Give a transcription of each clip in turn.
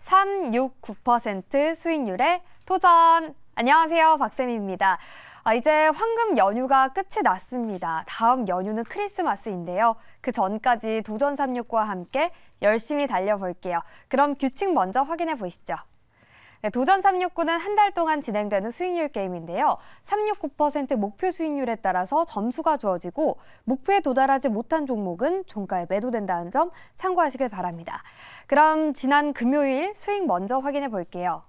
369% 수익률에 도전! 안녕하세요, 박쌤입니다. 이제 황금 연휴가 끝이 났습니다. 다음 연휴는 크리스마스인데요. 그 전까지 도전 369와 함께 열심히 달려볼게요. 그럼 규칙 먼저 확인해 보시죠. 네, 도전 369는 한 달 동안 진행되는 수익률 게임인데요. 369% 목표 수익률에 따라서 점수가 주어지고 목표에 도달하지 못한 종목은 종가에 매도된다는 점 참고하시길 바랍니다. 그럼 지난 금요일 수익 먼저 확인해 볼게요.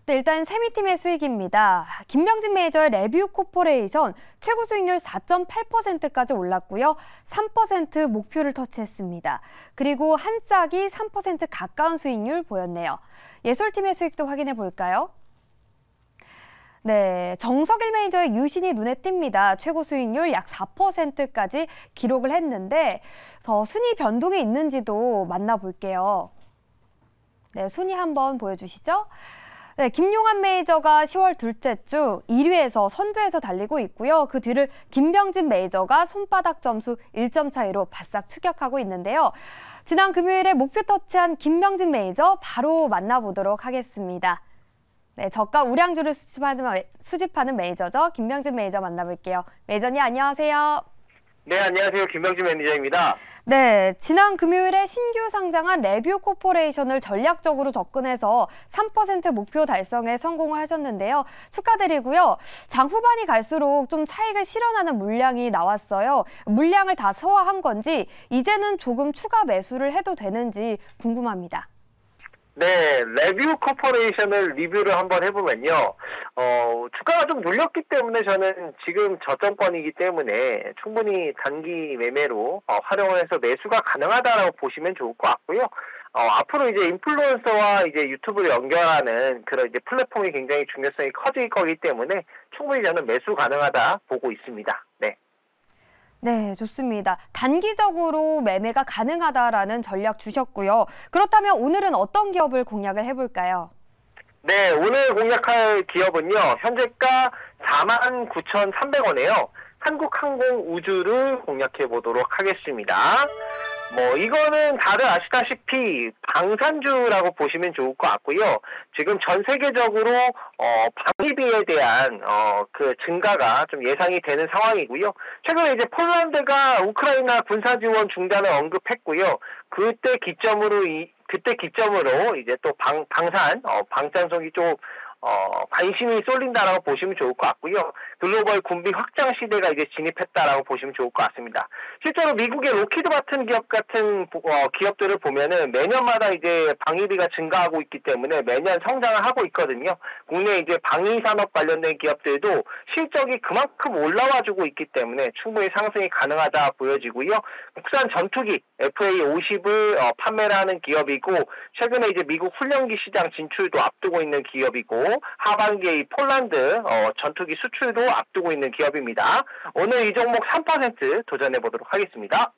네, 일단 세미팀의 수익입니다. 김병진 매니저의 레뷰 코퍼레이션 최고 수익률 4.8%까지 올랐고요. 3% 목표를 터치했습니다. 그리고 한싹이 3% 가까운 수익률 보였네요. 예솔팀의 수익도 확인해 볼까요? 네, 정석일 매니저의 유신이 눈에 띕니다. 최고 수익률 약 4%까지 기록을 했는데 순위 변동이 있는지도 만나볼게요. 네, 순위 한번 보여주시죠. 네, 김용환 매니저가 10월 둘째 주 1위에서 선두에서 달리고 있고요. 그 뒤를 김병진 매니저가 손바닥 점수 1점 차이로 바싹 추격하고 있는데요. 지난 금요일에 목표 터치한 김병진 매니저 바로 만나보도록 하겠습니다. 네, 저가 우량주를 수집하는 매니저죠. 김병진 매니저 만나볼게요. 매니저님 안녕하세요. 네, 안녕하세요. 김병진 매니저입니다. 네, 지난 금요일에 신규 상장한 레뷰 코퍼레이션을 전략적으로 접근해서 3% 목표 달성에 성공을 하셨는데요. 축하드리고요. 장 후반이 갈수록 좀 차익을 실현하는 물량이 나왔어요. 물량을 다 소화한 건지 이제는 조금 추가 매수를 해도 되는지 궁금합니다. 네, 레뷰 코퍼레이션을 리뷰를 한번 해보면요. 주가가 좀 눌렸기 때문에 저는 지금 저점권이기 때문에 충분히 단기 매매로 활용을 해서 매수가 가능하다라고 보시면 좋을 것 같고요. 앞으로 이제 인플루언서와 이제 유튜브를 연결하는 그런 이제 플랫폼이 굉장히 중요성이 커질 거기 때문에 충분히 저는 매수 가능하다 보고 있습니다. 네. 네, 좋습니다. 단기적으로 매매가 가능하다라는 전략 주셨고요. 그렇다면 오늘은 어떤 기업을 공략을 해볼까요? 네, 오늘 공략할 기업은요. 현재가 49,300원이에요. 한국항공우주를 공략해 보도록 하겠습니다. 이거는 다들 아시다시피 방산주라고 보시면 좋을 것 같고요. 지금 전 세계적으로 방위비에 대한 그 증가가 좀 예상이 되는 상황이고요. 최근에 이제 폴란드가 우크라이나 군사 지원 중단을 언급했고요. 그때 기점으로 이제 또 방산성이 좀 관심이 쏠린다라고 보시면 좋을 것 같고요. 글로벌 군비 확장 시대가 이제 진입했다라고 보시면 좋을 것 같습니다. 실제로 미국의 로키드 같은 기업들을 보면은 매년마다 이제 방위비가 증가하고 있기 때문에 매년 성장을 하고 있거든요. 국내 이제 방위 산업 관련된 기업들도 실적이 그만큼 올라와주고 있기 때문에 충분히 상승이 가능하다 보여지고요. 국산 전투기 FA-50을 판매를 하는 기업이고 최근에 이제 미국 훈련기 시장 진출도 앞두고 있는 기업이고 하반기에 폴란드 전투기 수출도 앞두고 있는 기업입니다. 오늘 이 종목 3% 도전해 보도록 하겠습니다.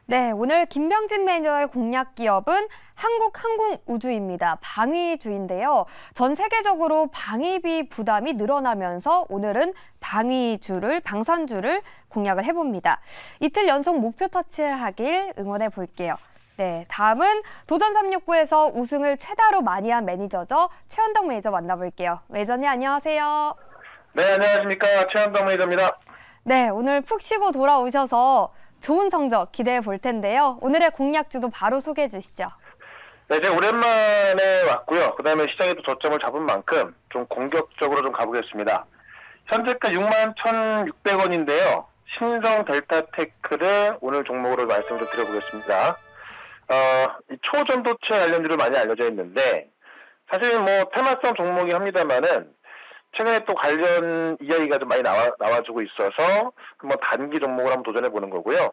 네, 오늘 김병진 매니저의 공략 기업은 한국항공우주입니다. 방위주인데요. 전 세계적으로 방위비 부담이 늘어나면서 오늘은 방산주를 공략을 해봅니다. 이틀 연속 목표 터치를 하길 응원해 볼게요. 네, 다음은 도전 369에서 우승을 최다로 많이 한 매니저죠. 최현덕 매니저 만나볼게요. 매니저님 안녕하세요. 네, 안녕하십니까. 최현덕 매니저입니다. 네, 오늘 푹 쉬고 돌아오셔서 좋은 성적 기대해 볼 텐데요. 오늘의 공략주도 바로 소개해 주시죠. 네, 제가 오랜만에 왔고요. 그다음에 시장에 또 저점을 잡은 만큼 좀 공격적으로 좀 가보겠습니다. 현재가 61,600원인데요. 신성 델타테크를 오늘 종목으로 말씀을 좀 드려보겠습니다. 이 초전도체 관련주로 많이 알려져 있는데 사실 테마성 종목이 합니다만은 최근에 또 관련 이야기가 좀 많이 나와주고 있어서 한번 단기 종목을 한번 도전해 보는 거고요.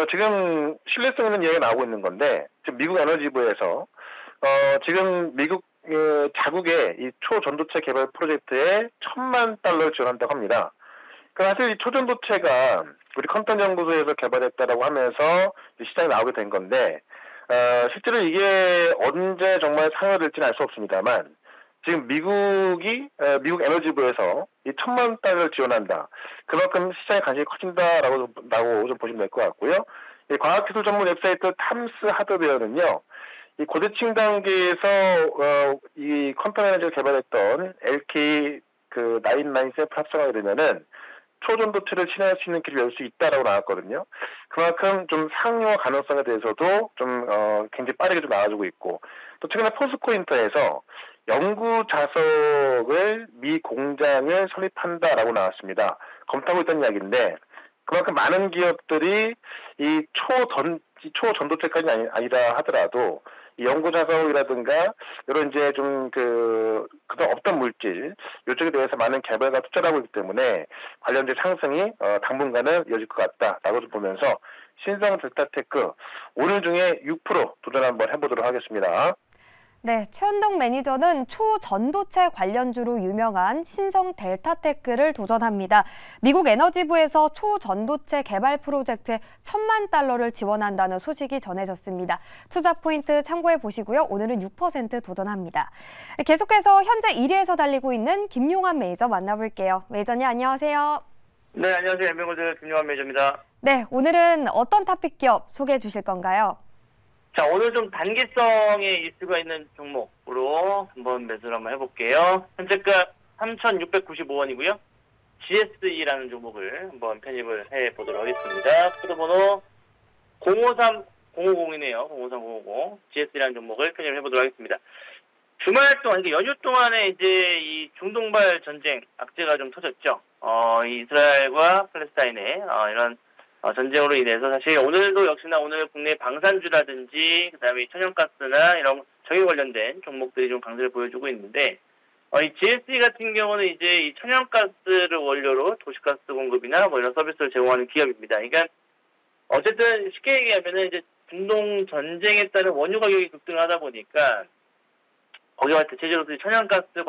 지금 신뢰성 있는 이야기가 나오고 있는 건데 지금 미국 에너지부에서 지금 미국 자국의 이 초전도체 개발 프로젝트에 $1,000만 지원한다고 합니다. 사실 이 초전도체가 우리 컨턴 연구소에서 개발했다라고 하면서 시장에 나오게 된 건데 실제로 이게 언제 정말 상용될지는 알 수 없습니다만 지금 미국 에너지부에서 이 $1,000만 지원한다. 그만큼 시장의 관심이 커진다라고 좀 보시면 될 것 같고요. 이 과학기술 전문 웹사이트 탐스 하드웨어는요, 이 고대칭 단계에서 이 컴퓨터 에너지를 개발했던 LK 그 99 샘플 합성하게 되면은 초전도체를 실현할 수 있는 길을 열 수 있다라고 나왔거든요. 그만큼 좀 상용화 가능성에 대해서도 좀 굉장히 빠르게 좀 나와주고 있고, 또 최근에 포스코인터에서 연구 자석을 미 공장을 설립한다라고 나왔습니다. 검토하고 있다는 이야기인데, 그만큼 많은 기업들이 이 초전도체까지는 아니라 하더라도 이 연구 자석이라든가 이런 이제 좀 그동안 없던 물질 이쪽에 대해서 많은 개발과 투자를 하고 있기 때문에 관련된 상승이 당분간은 이어질 것 같다라고 좀 보면서 신성 델타테크 오늘 중에 6% 도전 한번 해보도록 하겠습니다. 네, 최현동 매니저는 초전도체 관련주로 유명한 신성 델타테크를 도전합니다. 미국 에너지부에서 초전도체 개발 프로젝트에 $10,000,000를 지원한다는 소식이 전해졌습니다. 투자 포인트 참고해 보시고요. 오늘은 6% 도전합니다. 계속해서 현재 1위에서 달리고 있는 김용환 매니저 만나볼게요. 매니저님 안녕하세요. 네, 안녕하세요. 엠뱅골드 김용환 매니저입니다. 네, 오늘은 어떤 타픽 기업 소개해 주실 건가요? 자, 오늘 좀 단기성의 이슈가 있는 종목으로 한번 매수를 한번 해볼게요. 현재가 3,695원이고요. GSE라는 종목을 한번 편입을 해보도록 하겠습니다. 코드번호 053-050이네요. 053-050. GSE라는 종목을 편입을 해보도록 하겠습니다. 주말 동안, 그러니까 연휴 동안에 이제 이 중동발 전쟁, 악재가 좀 터졌죠. 이 이스라엘과 팔레스타인의 이런 전쟁으로 인해서 사실 오늘도 역시나 오늘 국내 방산주라든지 그다음에 천연가스나 이런 정유 관련된 종목들이 좀 강세를 보여주고 있는데 이 GSE 같은 경우는 이제 이 천연가스를 원료로 도시가스 공급이나 뭐 이런 서비스를 제공하는 기업입니다. 그러니까 어쨌든 쉽게 얘기하면은 이제 중동 전쟁에 따른 원유 가격이 급등하다 보니까 거기와 대체적으로 천연가스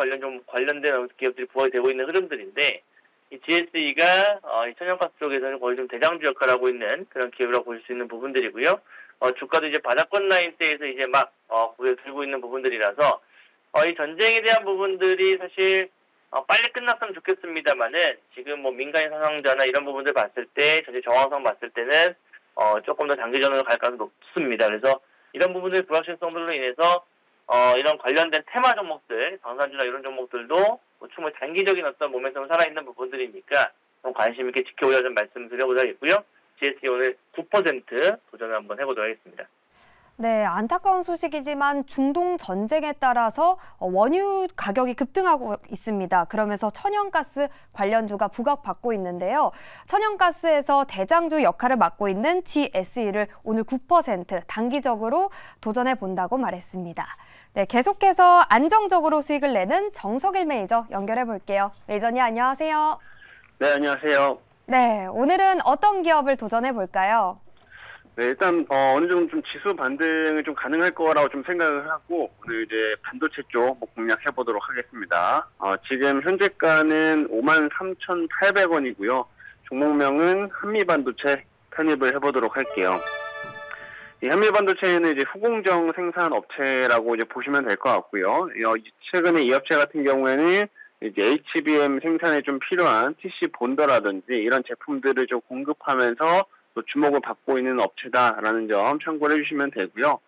관련된 기업들이 부각이 되고 있는 흐름들인데 이 GSE가 이 천연가스 쪽에서는 거의 좀 대장주 역할을 하고 있는 그런 기업이라고 볼 수 있는 부분들이고요. 주가도 이제 바닥권 라인대에서 이제 막 고개 들고 있는 부분들이라서 이 전쟁에 대한 부분들이 사실 빨리 끝났으면 좋겠습니다만은 지금 뭐 민간인 사상자나 이런 부분들 봤을 때 전체 정황상 봤을 때는 조금 더 장기전으로 갈 가능성이 높습니다. 그래서 이런 부분들 불확실성들로 인해서 이런 관련된 테마 종목들, 방산주나 이런 종목들도 충분히 단기적인 어떤 모멘텀을 살아있는 부분들이니까 좀 관심 있게 지켜보자 좀 말씀드려보자겠고요. GSE 오늘 9% 도전을 한번 해보도록 하겠습니다. 네, 안타까운 소식이지만 중동 전쟁에 따라서 원유 가격이 급등하고 있습니다. 그러면서 천연가스 관련주가 부각받고 있는데요. 천연가스에서 대장주 역할을 맡고 있는 GSE를 오늘 9% 단기적으로 도전해 본다고 말했습니다. 네, 계속해서 안정적으로 수익을 내는 정석일 매니저 연결해 볼게요. 매니저님 안녕하세요. 네, 안녕하세요. 네, 오늘은 어떤 기업을 도전해 볼까요? 네, 일단 어느 정도 좀 지수 반등을 좀 가능할 거라고 좀 생각을 하고 오늘 이제 반도체 쪽 공략해 보도록 하겠습니다. 지금 현재가는 53,800원이고요. 종목명은 한미반도체 편입을 해보도록 할게요. 이 한미반도체는 이제 후공정 생산 업체라고 이제 보시면 될 것 같고요. 최근에 이 업체 같은 경우에는 이제 HBM 생산에 좀 필요한 TC 본더라든지 이런 제품들을 좀 공급하면서 또 주목을 받고 있는 업체다라는 점 참고를 해주시면 되고요.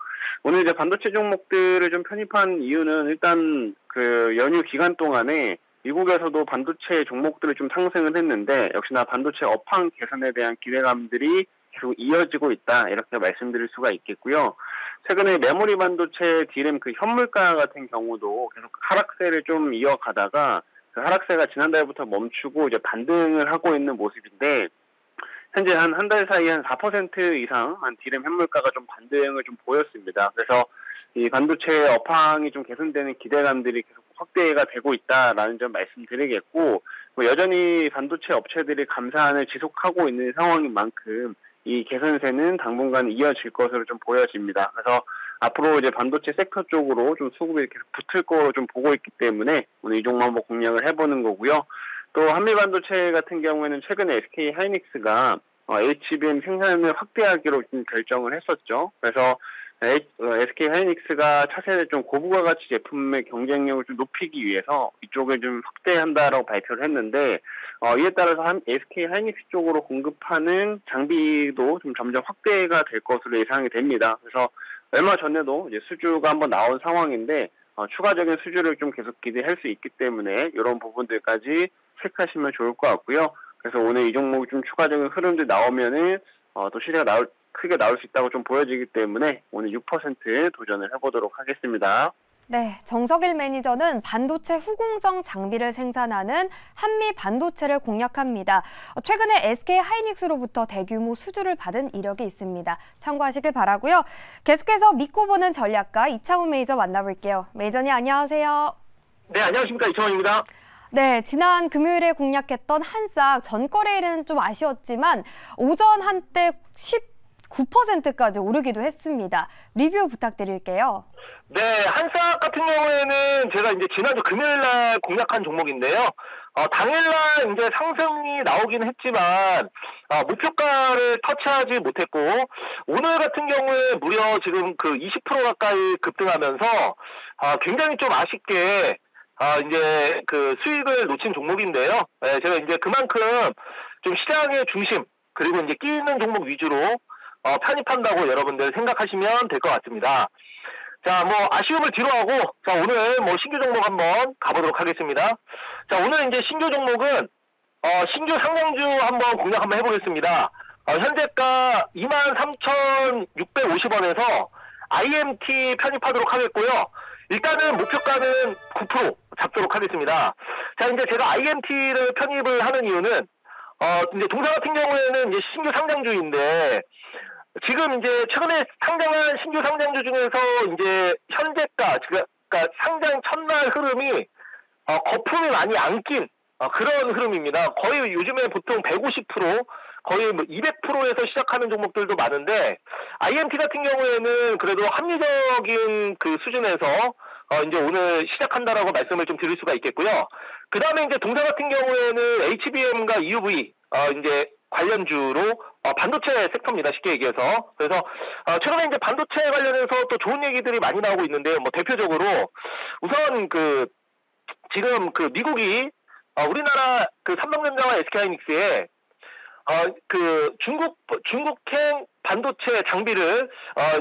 오늘 이제 반도체 종목들을 좀 편입한 이유는 일단 그 연휴 기간 동안에 미국에서도 반도체 종목들을 좀 상승을 했는데 역시나 반도체 업황 개선에 대한 기대감들이 계속 이어지고 있다 이렇게 말씀드릴 수가 있겠고요. 최근에 메모리 반도체 D램 그 현물가 같은 경우도 계속 하락세를 좀 이어가다가 그 하락세가 지난달부터 멈추고 이제 반등을 하고 있는 모습인데 현재 한 달 사이에 한 4% 이상 한 D램 현물가가 좀 반등을 좀 보였습니다. 그래서 이 반도체 업황이 좀 개선되는 기대감들이 계속 확대가 되고 있다라는 점 말씀드리겠고 여전히 반도체 업체들이 감산을 지속하고 있는 상황인 만큼 이 개선세는 당분간 이어질 것으로 좀 보여집니다. 그래서 앞으로 이제 반도체 섹터 쪽으로 좀 수급이 계속 붙을 거로 좀 보고 있기 때문에 오늘 이 종목 한번 공략을 해보는 거고요. 또 한미반도체 같은 경우에는 최근에 SK 하이닉스가 HBM 생산을 확대하기로 좀 결정을 했었죠. 그래서 SK 하이닉스가 차세대 좀 고부가 가치 제품의 경쟁력을 좀 높이기 위해서 이쪽을 좀 확대한다라고 발표를 했는데 이에 따라서 SK 하이닉스 쪽으로 공급하는 장비도 좀 점점 확대가 될 것으로 예상이 됩니다. 그래서 얼마 전에도 이제 수주가 한번 나온 상황인데 추가적인 수주를 좀 계속 기대할 수 있기 때문에 이런 부분들까지 체크하시면 좋을 것 같고요. 그래서 오늘 이 종목이 좀 추가적인 흐름들 나오면은 또 시세가 크게 나올 수 있다고 좀 보여지기 때문에 오늘 6% 도전을 해보도록 하겠습니다. 네, 정석일 매니저는 반도체 후공정 장비를 생산하는 한미 반도체를 공략합니다. 최근에 SK 하이닉스로부터 대규모 수주를 받은 이력이 있습니다. 참고하시길 바라고요. 계속해서 믿고 보는 전략가 이창훈 매니저 만나볼게요. 매니저님 안녕하세요. 네, 안녕하십니까. 이창원입니다. 네, 지난 금요일에 공략했던 한싹 전거래일은 좀 아쉬웠지만 오전 한때 19%까지 오르기도 했습니다. 리뷰 부탁드릴게요. 네, 한싹 같은 경우에는 제가 이제 지난주 금요일 날 공략한 종목인데요. 당일날 이제 상승이 나오긴 했지만, 목표가를 터치하지 못했고, 오늘 같은 경우에 무려 지금 그 20% 가까이 급등하면서, 굉장히 좀 아쉽게, 이제 그 수익을 놓친 종목인데요. 네, 제가 이제 그만큼 좀 시장의 중심, 그리고 이제 끼 있는 종목 위주로, 편입한다고 여러분들 생각하시면 될 것 같습니다. 자, 뭐 아쉬움을 뒤로하고 자, 오늘 뭐 신규 종목 한번 가보도록 하겠습니다. 자, 오늘 이제 신규 종목은 신규 상장주 한번 공략 한번 해보겠습니다. 현재가 23,650원에서 IMT 편입하도록 하겠고요. 일단은 목표가는 9% 잡도록 하겠습니다. 자, 이제 제가 IMT를 편입을 하는 이유는 이제 동사 같은 경우에는 이제 신규 상장주인데 지금 이제 최근에 상장한 신규 상장주 중에서 이제 현재가 그러니까 상장 첫날 흐름이 거품이 많이 안 낀 그런 흐름입니다. 거의 요즘에 보통 150% 거의 뭐 200%에서 시작하는 종목들도 많은데 IMT 같은 경우에는 그래도 합리적인 그 수준에서 이제 오늘 시작한다라고 말씀을 좀 드릴 수가 있겠고요. 그 다음에 이제 동사 같은 경우에는 HBM과 EUV 이제 관련주로 반도체 섹터입니다. 쉽게 얘기해서. 그래서 최근에 이제 반도체 관련해서 또 좋은 얘기들이 많이 나오고 있는데요. 뭐 대표적으로 우선 그 지금 그 미국이 우리나라 그 삼성전자와 SK하이닉스에 그 중국행 반도체 장비를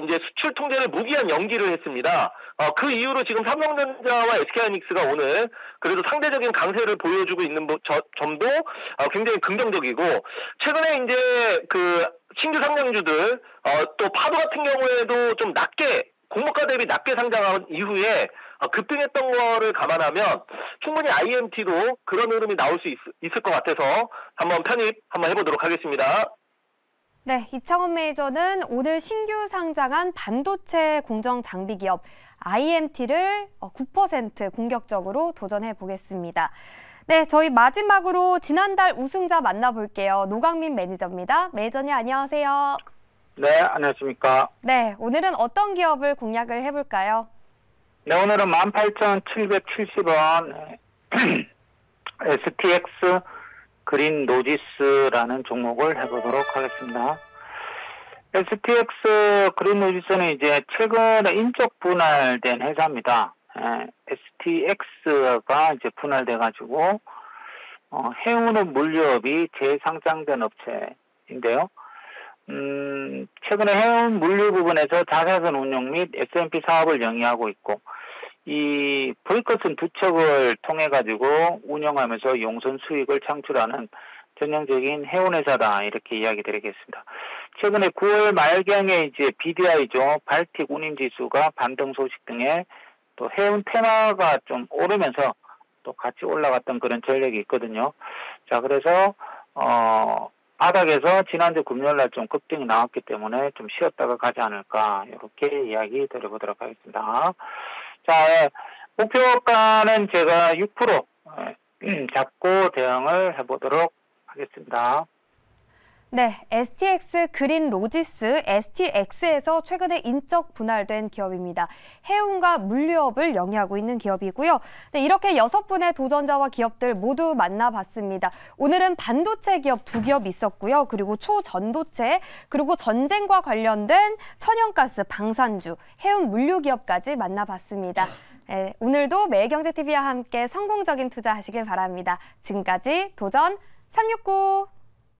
이제 수출 통제를 무기한 연기를 했습니다. 그 이후로 지금 삼성전자와 SK하이닉스가 오늘 그래도 상대적인 강세를 보여주고 있는 점도 굉장히 긍정적이고 최근에 이제 그 신규 상장주들 또 파도 같은 경우에도 좀 낮게 공모가 대비 낮게 상장한 이후에 급등했던 거를 감안하면 충분히 IMT도 그런 흐름이 나올 수 있을 것 같아서 한번 편입 한번 해보도록 하겠습니다. 네, 이창훈 매니저는 오늘 신규 상장한 반도체 공정 장비 기업 IMT를 9% 공격적으로 도전해 보겠습니다. 네, 저희 마지막으로 지난달 우승자 만나볼게요. 노강민 매니저입니다. 매니저님 안녕하세요. 네, 안녕하십니까. 네, 오늘은 어떤 기업을 공략을 해볼까요? 네, 오늘은 18,770원 STX 그린 로지스라는 종목을 해보도록 하겠습니다. STX 그린 로지스는 이제 최근에 인적 분할된 회사입니다. STX가 이제 분할돼가지고 해운업 물류업이 재상장된 업체인데요. 최근에 해운 물류 부분에서 자사선 운용 및 SMP 사업을 영위하고 있고, 이 보이콧은 두 척을 통해 가지고 운영하면서 용선 수익을 창출하는 전형적인 해운회사다 이렇게 이야기 드리겠습니다. 최근에 9월 말경에 이제 BDI죠 발틱 운임지수가 반등 소식 등에 또 해운 테마가 좀 오르면서 또 같이 올라갔던 그런 전력이 있거든요. 자, 그래서 바닥에서 지난주 금요일날 좀 급등이 나왔기 때문에 좀 쉬었다가 가지 않을까 이렇게 이야기 드려보도록 하겠습니다. 자, 목표가는 제가 6% 잡고 대응을 해보도록 하겠습니다. 네, STX 그린 로지스 STX에서 최근에 인적 분할된 기업입니다. 해운과 물류업을 영위하고 있는 기업이고요. 네, 이렇게 6분의 도전자와 기업들 모두 만나봤습니다. 오늘은 반도체 기업 2기업 있었고요. 그리고 초전도체, 그리고 전쟁과 관련된 천연가스, 방산주, 해운 물류 기업까지 만나봤습니다. 네, 오늘도 매일경제TV와 함께 성공적인 투자하시길 바랍니다. 지금까지 도전 369